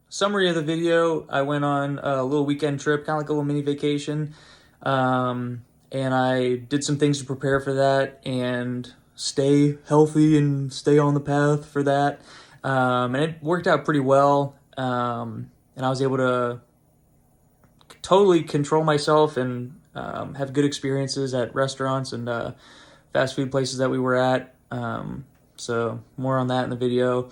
summary of the video, I went on a little weekend trip, kind of like a little mini vacation. And I did some things to prepare for that and stay healthy and stay on the path for that. And it worked out pretty well. And I was able to totally control myself and have good experiences at restaurants and fast food places that we were at. So more on that in the video.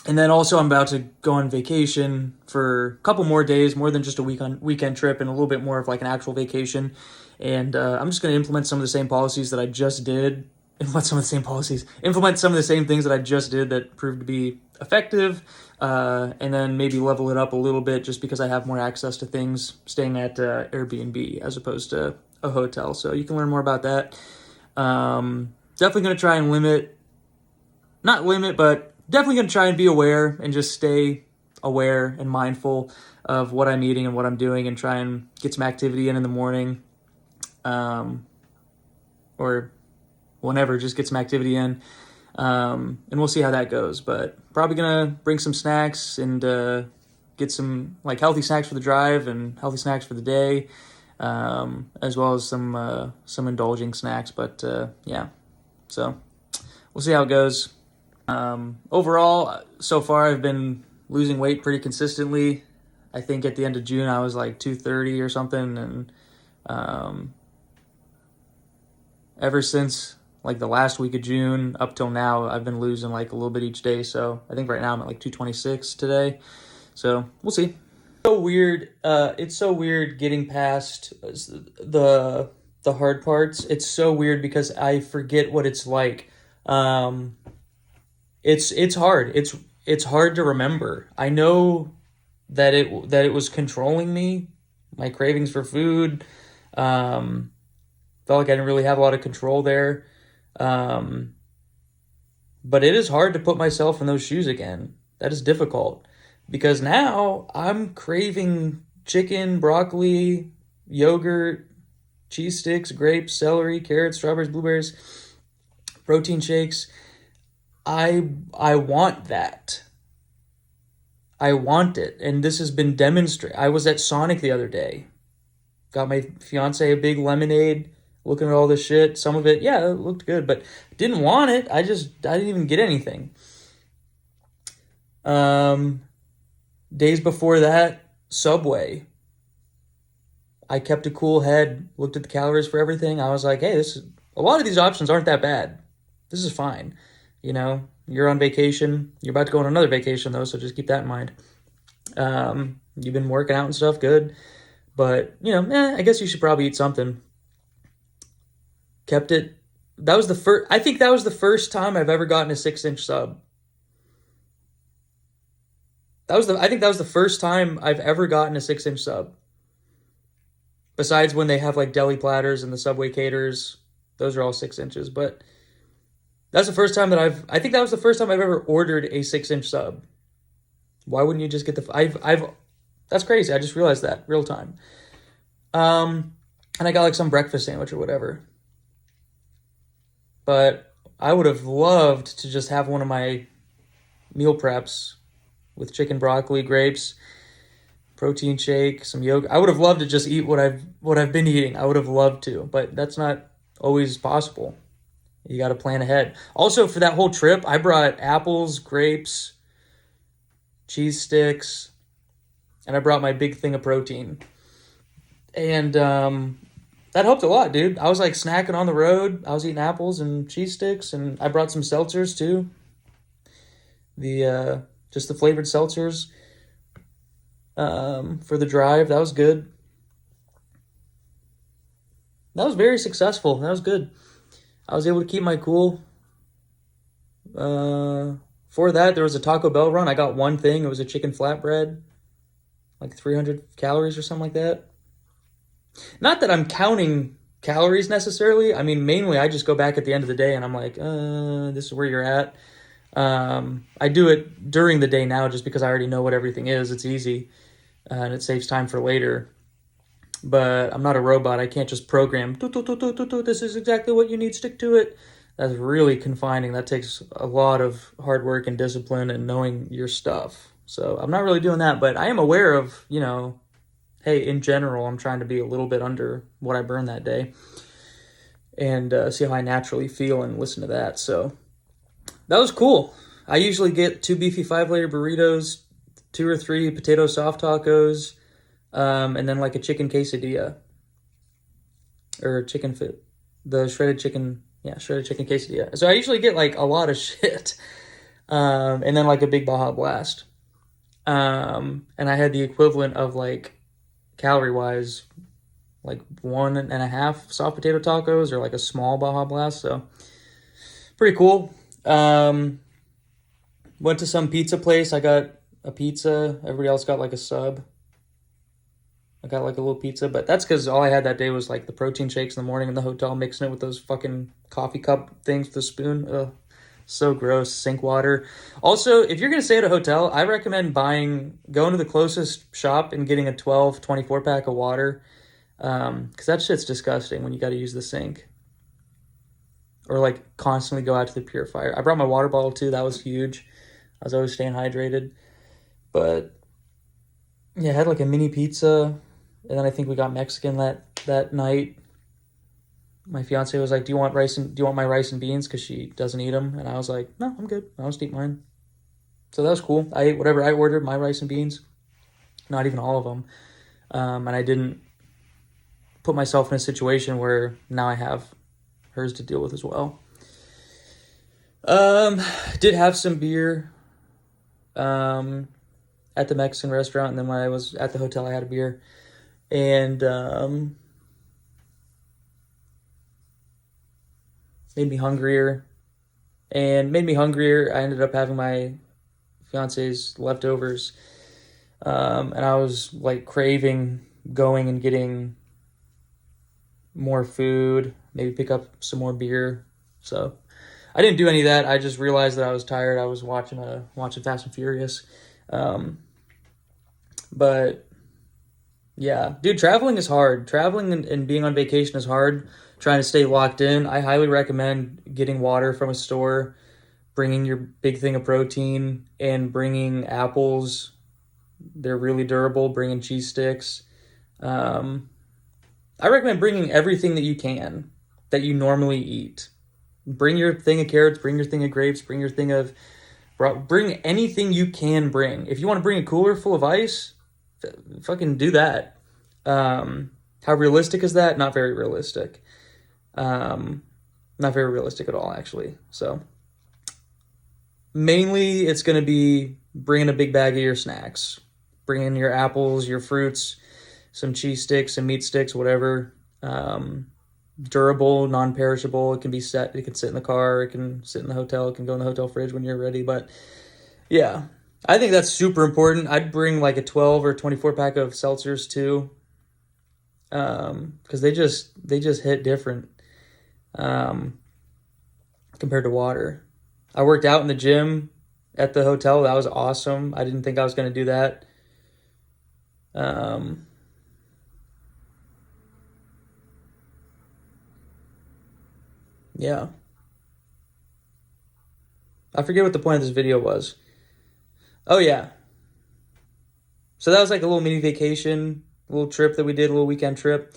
And then also I'm about to go on vacation for a couple more days, more than just a weekend trip, and a little bit more of like an actual vacation. And I'm just going to implement some of the same policies that I just did. Implement some of the same things that I just did that proved to be effective. And then maybe level it up a little bit just because I have more access to things staying at Airbnb as opposed to a hotel. So you can learn more about that. Definitely going to try and but definitely going to try and be aware and just stay aware and mindful of what I'm eating and what I'm doing and try and get some activity in the morning. Or whenever, just get some activity in. And we'll see how that goes. But probably going to bring some snacks and get some like healthy snacks for the drive and healthy snacks for the day, as well as some indulging snacks. But yeah, so we'll see how it goes. Overall, so far I've been losing weight pretty consistently. I think at the end of June I was like 230 or something, and ever since like the last week of June up till now, I've been losing like a little bit each day. So I think right now I'm at like 226 today. So we'll see. So weird. It's so weird getting past the hard parts. It's so weird because I forget what it's like. It's hard. It's hard to remember. I know that it was controlling me, my cravings for food. Felt like I didn't really have a lot of control there. But it is hard to put myself in those shoes again. That is difficult because now I'm craving chicken, broccoli, yogurt, cheese sticks, grapes, celery, carrots, strawberries, blueberries, protein shakes. I want that. I want it. And this has been demonstrated. I was at Sonic the other day. Got my fiance a big lemonade, looking at all this shit. Some of it, yeah, it looked good, but didn't want it. I didn't even get anything. Days before that, Subway. I kept a cool head, looked at the calories for everything. I was like, hey, a lot of these options aren't that bad. This is fine. You know, you're on vacation. You're about to go on another vacation, though, so just keep that in mind. You've been working out and stuff, good. But, I guess you should probably eat something. Kept it. That was the first. I think that was the first time I've ever gotten a 6-inch sub. I think that was the first time I've ever gotten a 6-inch sub. Besides when they have like deli platters and the Subway caters, those are all 6 inches. But that's the first time I think that was the first time I've ever ordered a 6-inch sub. Why wouldn't you just get that's crazy. I just realized that real time. And I got like some breakfast sandwich or whatever. But I would have loved to just have one of my meal preps with chicken, broccoli, grapes, protein shake, some yogurt. I would have loved to just eat what I've been eating. I would have loved to, but that's not always possible. You got to plan ahead. Also, for that whole trip, I brought apples, grapes, cheese sticks, and I brought my big thing of protein. And that helped a lot, dude. I was like snacking on the road. I was eating apples and cheese sticks, and I brought some seltzers too. Just the flavored seltzers for the drive. That was good. That was very successful. That was good. I was able to keep my cool. For that, there was a Taco Bell run. I got one thing. It was a chicken flatbread, like 300 calories or something like that. Not that I'm counting calories necessarily. I mean, mainly I just go back at the end of the day and I'm like, this is where you're at. I do it during the day now just because I already know what everything is. It's easy, and it saves time for later. But I'm not a robot. I can't just program, this is exactly what you need, stick to it. That's really confining. That takes a lot of hard work and discipline and knowing your stuff. So I'm not really doing that, but I am aware of, hey, in general, I'm trying to be a little bit under what I burned that day and see how I naturally feel and listen to that. So that was cool. I usually get 2 beefy 5-layer burritos, 2 or 3 potato soft tacos, and then like a chicken quesadilla or chicken fit, the shredded chicken quesadilla. So I usually get like a lot of shit, and then like a big Baja Blast. And I had the equivalent of like calorie wise, like 1.5 soft potato tacos or like a small Baja Blast. So pretty cool. Went to some pizza place. I got a pizza. Everybody else got like a sub. I got like a little pizza, but that's because all I had that day was like the protein shakes in the morning in the hotel, mixing it with those fucking coffee cup things with a spoon. Ugh, so gross. Sink water. Also, if you're going to stay at a hotel, I recommend going to the closest shop and getting a 12, 24 pack of water. Because that shit's disgusting when you got to use the sink. Or like constantly go out to the purifier. I brought my water bottle too. That was huge. I was always staying hydrated. But yeah, I had like a mini pizza. And then I think we got Mexican that night. My fiance was like, do you want my rice and beans? Because she doesn't eat them. And I was like, no, I'm good. I'll just eat mine. So that was cool. I ate whatever I ordered, my rice and beans. Not even all of them. And I didn't put myself in a situation where now I have hers to deal with as well. Did have some beer at the Mexican restaurant. And then when I was at the hotel, I had a beer. And made me hungrier. I ended up having my fiance's leftovers. And I was like craving going and getting more food, maybe pick up some more beer. So I didn't do any of that. I just realized that I was tired. I was watching Fast and Furious. But yeah, dude, traveling is hard. Traveling and being on vacation is hard. Trying to stay locked in. I highly recommend getting water from a store, bringing your big thing of protein, and bringing apples. They're really durable. Bringing cheese sticks. I recommend bringing everything that you can that you normally eat. Bring your thing of carrots. Bring your thing of grapes. Bring anything you can bring. If you want to bring a cooler full of ice, fucking do that. How realistic is that? Not very realistic. Not very realistic at all, actually. So mainly it's going to be bringing a big bag of your snacks, bringing your apples, your fruits, some cheese sticks, some meat sticks, whatever. Durable, non-perishable. It can sit in the car. It can sit in the hotel. It can go in the hotel fridge when you're ready. But yeah, I think that's super important. I'd bring like a 12 or 24 pack of seltzers too. Because they just hit different compared to water. I worked out in the gym at the hotel. That was awesome. I didn't think I was going to do that. Yeah. I forget what the point of this video was. Oh yeah. So that was like a little mini vacation, a little trip that we did, a little weekend trip.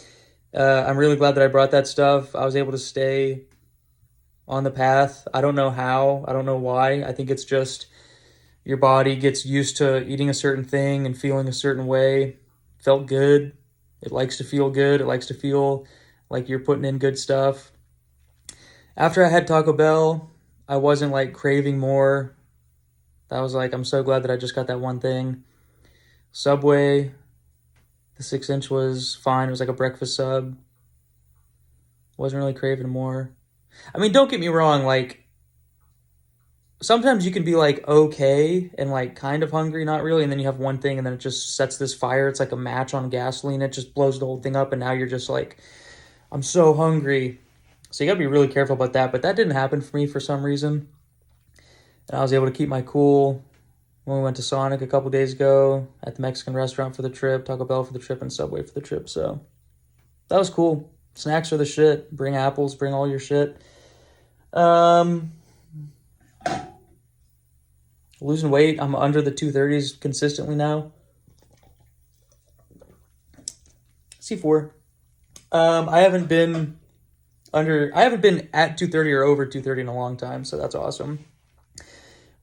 I'm really glad that I brought that stuff. I was able to stay on the path. I don't know how. I don't know why. I think it's just your body gets used to eating a certain thing and feeling a certain way. Felt good. It likes to feel good. It likes to feel like you're putting in good stuff. After I had Taco Bell, I wasn't like craving more. I was like, I'm so glad that I just got that one thing. Subway, the 6-inch was fine. It was like a breakfast sub. Wasn't really craving more. I mean, don't get me wrong, like, sometimes you can be like okay and like kind of hungry, not really, and then you have one thing and then it just sets this fire. It's like a match on gasoline. It just blows the whole thing up and now you're just like, I'm so hungry. So you gotta be really careful about that. But that didn't happen for me for some reason. And I was able to keep my cool when we went to Sonic a couple days ago, at the Mexican restaurant for the trip, Taco Bell for the trip, and Subway for the trip. So that was cool. Snacks are the shit. Bring apples, bring all your shit. What losing weight. I'm under the 230s consistently now. C4. I haven't been at 230 or over 230 in a long time, so that's awesome.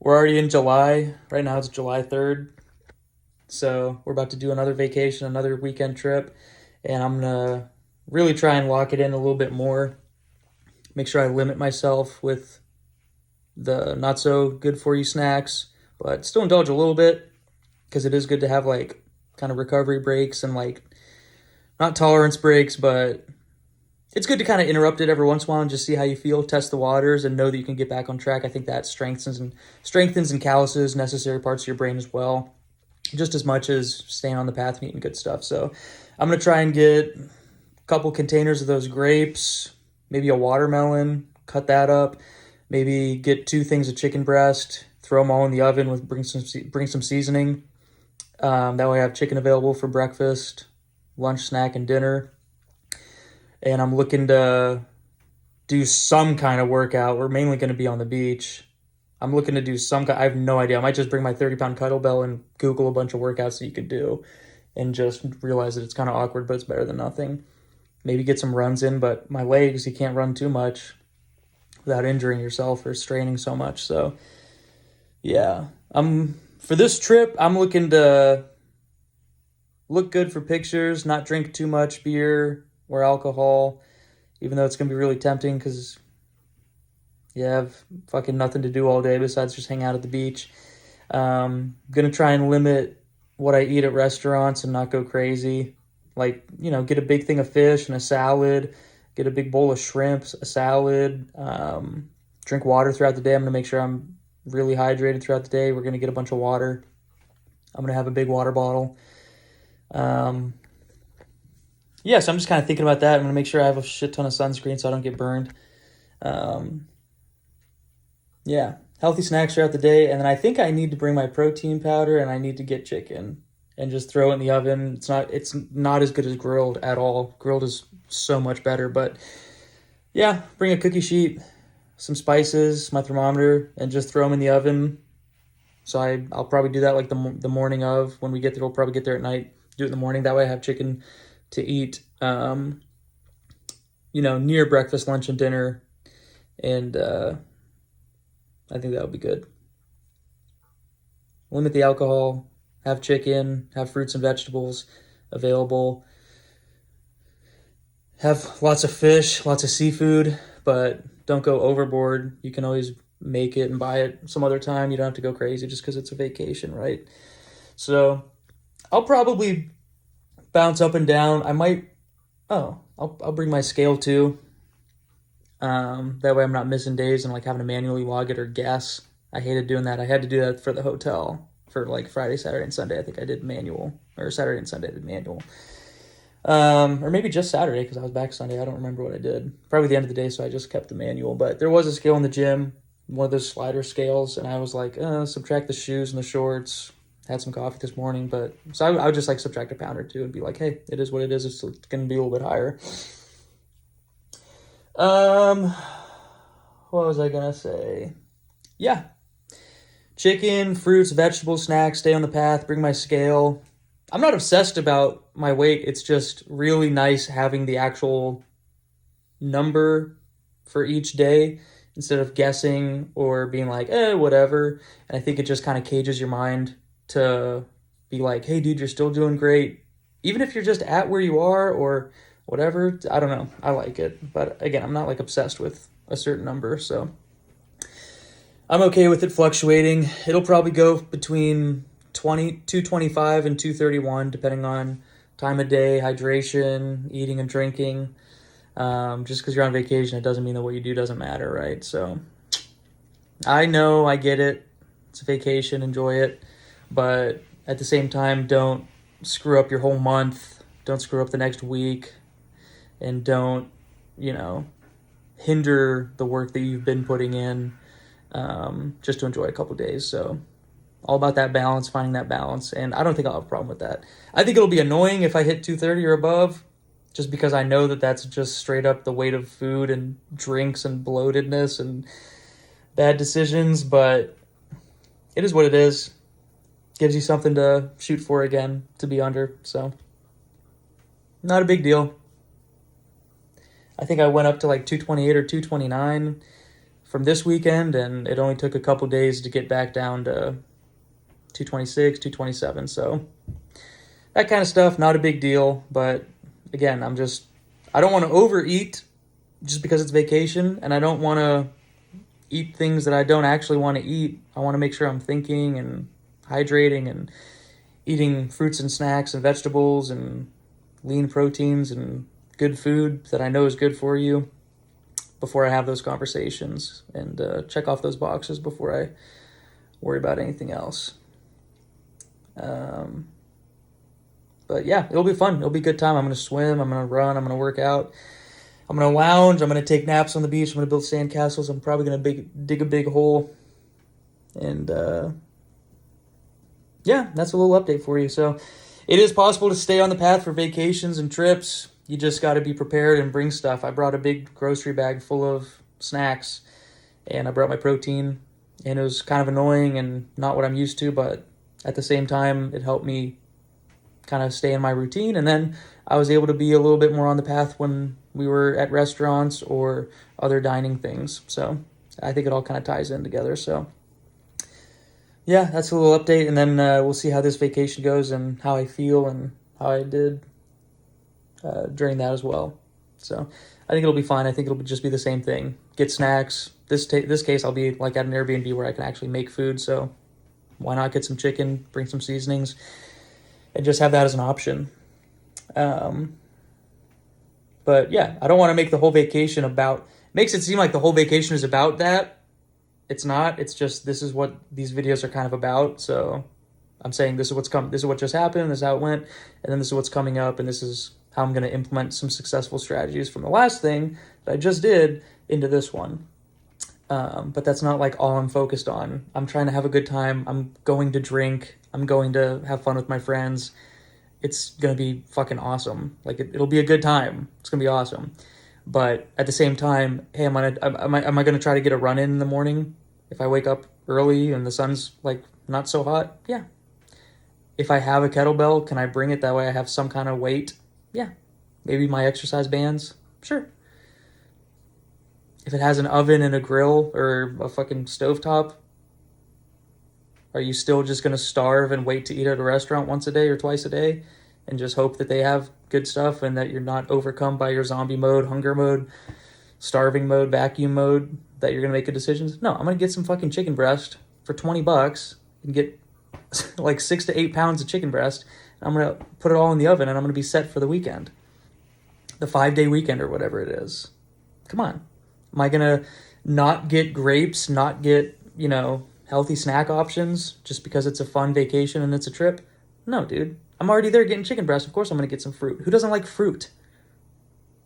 We're already in July. Right now it's July 3rd. So we're about to do another vacation, another weekend trip, and I'm gonna really try and lock it in a little bit more. Make sure I limit myself with the not so good for you snacks, but still indulge a little bit, because it is good to have like kind of recovery breaks and like not tolerance breaks, but it's good to kind of interrupt it every once in a while and just see how you feel, test the waters, and know that you can get back on track. I think that strengthens and calluses necessary parts of your brain as well, just as much as staying on the path and eating good stuff. So I'm going to try and get a couple containers of those grapes, maybe a watermelon, cut that up, maybe get 2 things of chicken breast, throw them all in the oven with bring some seasoning. That way I have chicken available for breakfast, lunch, snack, and dinner. And I'm looking to do some kind of workout. We're mainly going to be on the beach. I'm looking to do I have no idea. I might just bring my 30-pound kettlebell and Google a bunch of workouts that you could do and just realize that it's kind of awkward, but it's better than nothing. Maybe get some runs in, but my legs, you can't run too much without injuring yourself or straining so much. So, yeah. For this trip, I'm looking to look good for pictures, not drink too much beer or alcohol, even though it's going to be really tempting because you have fucking nothing to do all day besides just hang out at the beach. Going to try and limit what I eat at restaurants and not go crazy. Like, get a big thing of fish and a salad, get a big bowl of shrimp, a salad, drink water throughout the day. I'm going to make sure I'm really hydrated throughout the day. We're going to get a bunch of water. I'm going to have a big water bottle. Yeah, so I'm just kind of thinking about that. I'm going to make sure I have a shit ton of sunscreen so I don't get burned. Yeah, healthy snacks throughout the day. And then I think I need to bring my protein powder and I need to get chicken and just throw it in the oven. It's not as good as grilled at all. Grilled is so much better. But yeah, bring a cookie sheet, some spices, my thermometer, and just throw them in the oven. So I'll probably do that like the morning of. When we get there, we'll probably get there at night. Do it in the morning. That way I have chicken to eat, near breakfast, lunch, and dinner. And I think that would be good. Limit the alcohol, have chicken, have fruits and vegetables available. Have lots of fish, lots of seafood, but don't go overboard. You can always make it and buy it some other time. You don't have to go crazy just because it's a vacation, right? So I'll probably bounce up and down. I'll bring my scale too. That way I'm not missing days and like having to manually log it or guess. I hated doing that. I had to do that for the hotel for like Friday, Saturday, and Sunday. I think I did manual, or Saturday and Sunday I did manual. Or maybe just Saturday because I was back Sunday. I don't remember what I did. Probably the end of the day, so I just kept the manual. But there was a scale in the gym, one of those slider scales, and I was like, subtract the shoes and the shorts. Had some coffee this morning, but so I would just like subtract a pound or two and be like, hey, it is what it is. It's going to be a little bit higher. What was I going to say? Yeah. Chicken, fruits, vegetables, snacks, stay on the path, bring my scale. I'm not obsessed about my weight. It's just really nice having the actual number for each day instead of guessing or being like, whatever. And I think it just kind of cages your mind to be like, hey, dude, you're still doing great. Even if you're just at where you are or whatever, I don't know. I like it. But again, I'm not like obsessed with a certain number. So I'm okay with it fluctuating. It'll probably go between 225 and 231, depending on time of day, hydration, eating and drinking. Just because you're on vacation, it doesn't mean that what you do doesn't matter, right? So I know, I get it. It's a vacation, enjoy it. But at the same time, don't screw up your whole month. Don't screw up the next week. And don't, hinder the work that you've been putting in just to enjoy a couple days. So all about that balance, finding that balance. And I don't think I'll have a problem with that. I think it'll be annoying if I hit 230 or above, just because I know that that's just straight up the weight of food and drinks and bloatedness and bad decisions. But it is what it is. Gives you something to shoot for again, to be under. So, not a big deal. I think I went up to like 228 or 229 from this weekend, and it only took a couple days to get back down to 226, 227. So, that kind of stuff, not a big deal. But again, I don't want to overeat just because it's vacation, and I don't want to eat things that I don't actually want to eat. I want to make sure I'm thinking and hydrating and eating fruits and snacks and vegetables and lean proteins and good food that I know is good for you before I have those conversations, and check off those boxes before I worry about anything else. But yeah, it'll be fun. It'll be a good time. I'm going to swim. I'm going to run. I'm going to work out. I'm going to lounge. I'm going to take naps on the beach. I'm going to build sandcastles. I'm probably going to dig a big hole. And yeah, that's a little update for you. So it is possible to stay on the path for vacations and trips. You just got to be prepared and bring stuff. I brought a big grocery bag full of snacks, and I brought my protein, and it was kind of annoying and not what I'm used to, but at the same time, it helped me kind of stay in my routine. And then I was able to be a little bit more on the path when we were at restaurants or other dining things. So I think it all kind of ties in together. So yeah, that's a little update. And then we'll see how this vacation goes and how I feel and how I did during that as well. So I think it'll be fine. I think it'll just be the same thing. Get snacks. This case, I'll be like at an Airbnb where I can actually make food. So why not get some chicken, bring some seasonings, and just have that as an option. But yeah, I don't want to make the whole vacation makes it seem like the whole vacation is about that. It's not. It's just, this is what these videos are kind of about. So I'm saying this is what's coming. This is what just happened. This is how it went. And then this is what's coming up. And this is how I'm going to implement some successful strategies from the last thing that I just did into this one. But that's not like all I'm focused on. I'm trying to have a good time. I'm going to drink. I'm going to have fun with my friends. It's going to be fucking awesome. Like it'll be a good time. It's going to be awesome. But at the same time, hey, am I going to try to get a run in the morning if I wake up early and the sun's like not so hot? Yeah. If I have a kettlebell, can I bring it? That way I have some kind of weight. Yeah. Maybe my exercise bands. Sure. If it has an oven and a grill or a fucking stovetop, are you still just going to starve and wait to eat at a restaurant once a day or twice a day and just hope that they have good stuff and that you're not overcome by your zombie mode, hunger mode, starving mode, vacuum mode, that you're going to make good decisions? No, I'm going to get some fucking chicken breast for $20 and get like 6 to 8 pounds of chicken breast. I'm going to put it all in the oven and I'm going to be set for the weekend. The 5-day weekend or whatever it is. Come on. Am I going to not get grapes, not get, healthy snack options just because it's a fun vacation and it's a trip? No, dude. I'm already there getting chicken breast. Of course I'm going to get some fruit. Who doesn't like fruit?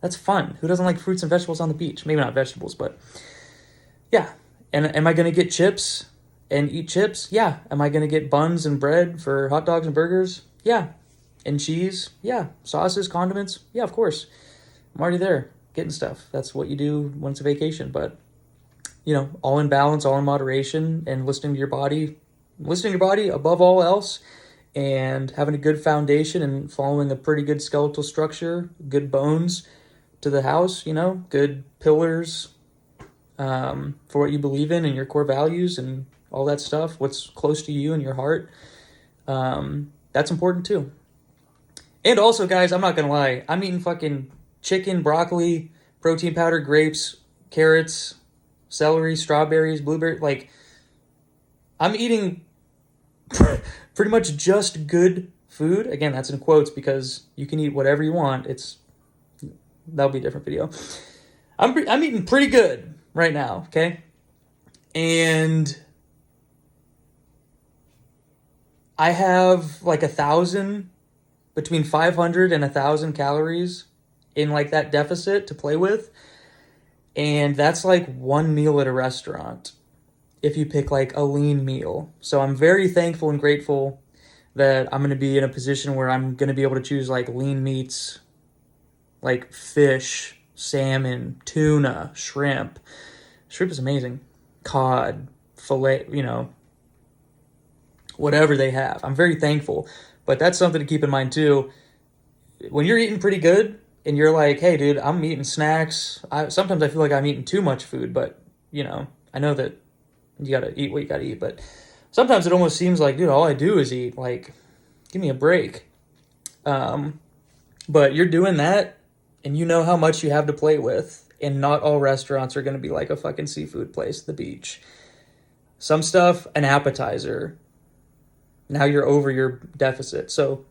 That's fun. Who doesn't like fruits and vegetables on the beach? Maybe not vegetables, but yeah. And am I going to get chips and eat chips? Yeah. Am I going to get buns and bread for hot dogs and burgers? Yeah. And cheese? Yeah. Sauces, condiments? Yeah, of course. I'm already there getting stuff. That's what you do when it's a vacation. But, all in balance, all in moderation, and listening to your body above all else, and having a good foundation and following a pretty good skeletal structure, good bones to the house, good pillars for what you believe in and your core values and all that stuff, what's close to you and your heart. That's important too. And also, guys, I'm not going to lie. I'm eating fucking chicken, broccoli, protein powder, grapes, carrots, celery, strawberries, blueberry. Like, I'm eating pretty much just good food. Again, that's in quotes because you can eat whatever you want. That'll be a different video. I'm eating pretty good right now, okay? And I have like between 500 and 1,000 calories in like that deficit to play with. And that's like one meal at a restaurant if you pick like a lean meal. So I'm very thankful and grateful that I'm going to be in a position where I'm going to be able to choose like lean meats, like fish, salmon, tuna, shrimp. Shrimp is amazing. Cod, filet, whatever they have. I'm very thankful. But that's something to keep in mind too. When you're eating pretty good and you're like, hey, dude, I'm eating snacks. Sometimes I feel like I'm eating too much food, but, I know that you got to eat what you got to eat. But sometimes it almost seems like, dude, all I do is eat. Like, give me a break. But you're doing that and you know how much you have to play with. And not all restaurants are going to be like a fucking seafood place at the beach. Some stuff, an appetizer. Now you're over your deficit. So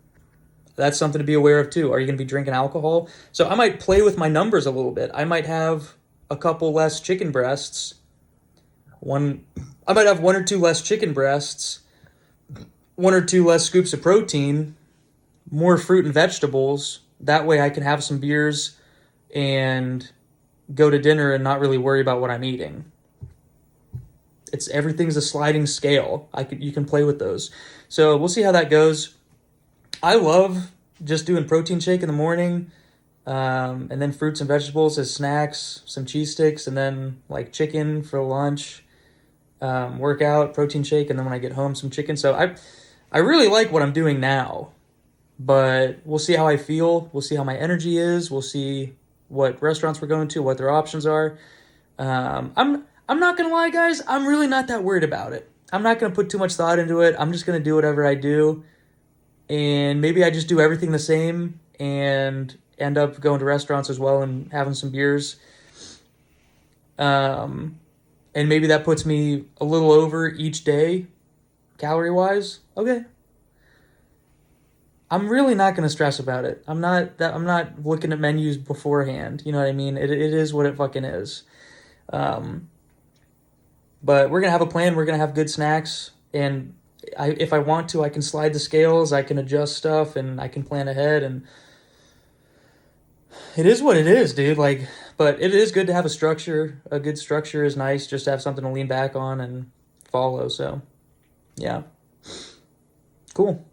that's something to be aware of too. Are you going to be drinking alcohol? So I might play with my numbers a little bit. I might have a couple less chicken breasts. I might have 1 or 2 less chicken breasts, 1 or 2 less scoops of protein, more fruit and vegetables. That way I can have some beers and go to dinner and not really worry about what I'm eating. Everything's a sliding scale. You can play with those. So we'll see how that goes. I love just doing protein shake in the morning, and then fruits and vegetables as snacks, some cheese sticks, and then like chicken for lunch, workout, protein shake, and then when I get home, some chicken. So I really like what I'm doing now, but we'll see how I feel. We'll see how my energy is. We'll see what restaurants we're going to, what their options are. I'm not going to lie, guys. I'm really not that worried about it. I'm not going to put too much thought into it. I'm just going to do whatever I do. And maybe I just do everything the same and end up going to restaurants as well and having some beers. And maybe that puts me a little over each day, calorie-wise. Okay. I'm really not going to stress about it. I'm not looking at menus beforehand. You know what I mean? It is what it fucking is. But we're going to have a plan. We're going to have good snacks. And if I want to, I can slide the scales. I can adjust stuff and I can plan ahead. And it is what it is, dude. But it is good to have a structure. A good structure is nice just to have something to lean back on and follow. So, yeah. Cool.